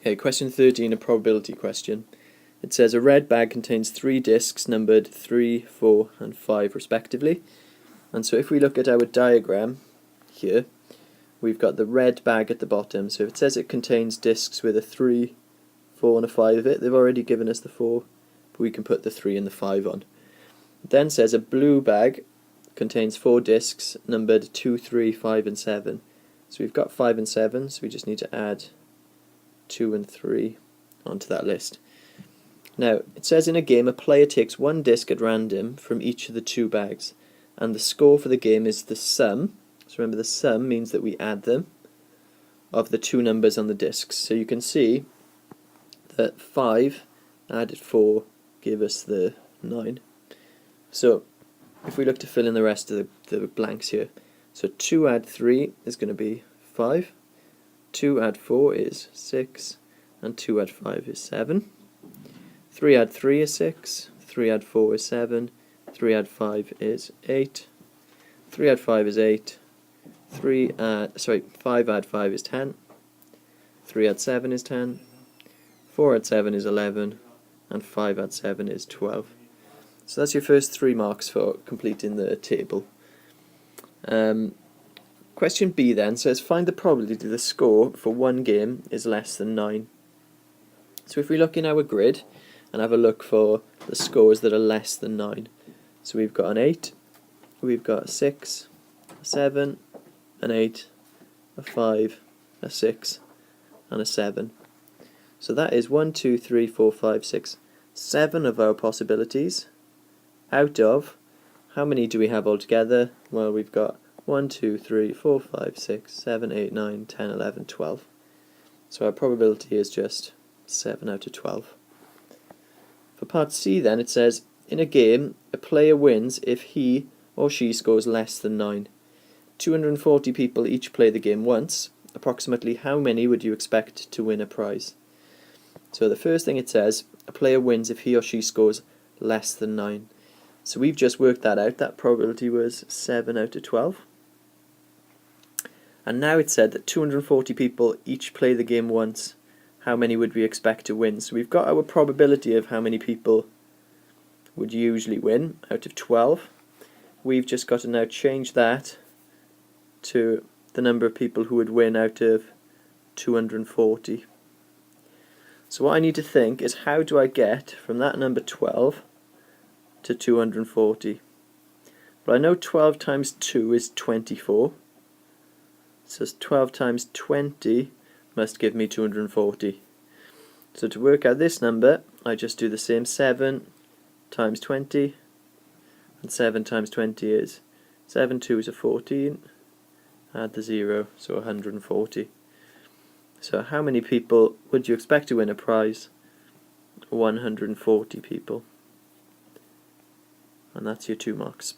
Okay, question 13, a probability question. It says a red bag contains 3 discs numbered 3, 4 and 5 respectively. And so if we look at our diagram here, we've got the red bag at the bottom. So if it says it contains discs with a 3, 4 and a 5 of it, they've already given us the 4, but we can put the 3 and the 5 on. It then says a blue bag contains 4 discs numbered 2, 3, 5 and 7. So we've got 5 and 7, so we just need to add 2 and 3 onto that list. Now, it says in a game a player takes 1 disc at random from each of the 2 bags, and the score for the game is the sum. So remember, the sum means that we add them of the 2 numbers on the discs. So you can see that 5 added 4 give us the 9. So if we look to fill in the rest of the blanks here, so 2 add 3 is going to be 5. 2 add 4 is 6, and 2 add 5 is 7. 3 add 3 is 6, 3 add 4 is 7, 3 add 5 is 8, 3 add 5 is 8, 5 add 5 is 10, 3 add 7 is 10, 4 add 7 is 11, and 5 add 7 is 12. So that's your first 3 marks for completing the table. Question B then says find the probability the score for one game is less than 9. So if we look in our grid and have a look for the scores that are less than 9. So we've got an 8, we've got a 6, a 7, an 8, a 5, a 6 and a 7. So that is 1, 2, 3, 4, 5, 6, 7 of our possibilities out of, how many do we have altogether? Well, we've got 1, 2, 3, 4, 5, 6, 7, 8, 9, 10, 11, 12. So our probability is just 7 out of 12. For part C then, it says, in a game, a player wins if he or she scores less than 9. 240 people each play the game once. Approximately how many would you expect to win a prize? So the first thing it says, a player wins if he or she scores less than 9. So we've just worked that out. That probability was 7 out of 12. And now it said that 240 people each play the game once. How many would we expect to win? So we've got our probability of how many people would usually win out of 12. We've just got to now change that to the number of people who would win out of 240. So what I need to think is, how do I get from that number 12 to 240? Well, I know 12 times 2 is 24. So 12 times 20 must give me 240. So to work out this number, I just do the same 7 times 20, and 7 times 20 is 7, 2 is a 14, add the 0, so 140. So how many people would you expect to win a prize? 140 people. And that's your 2 marks.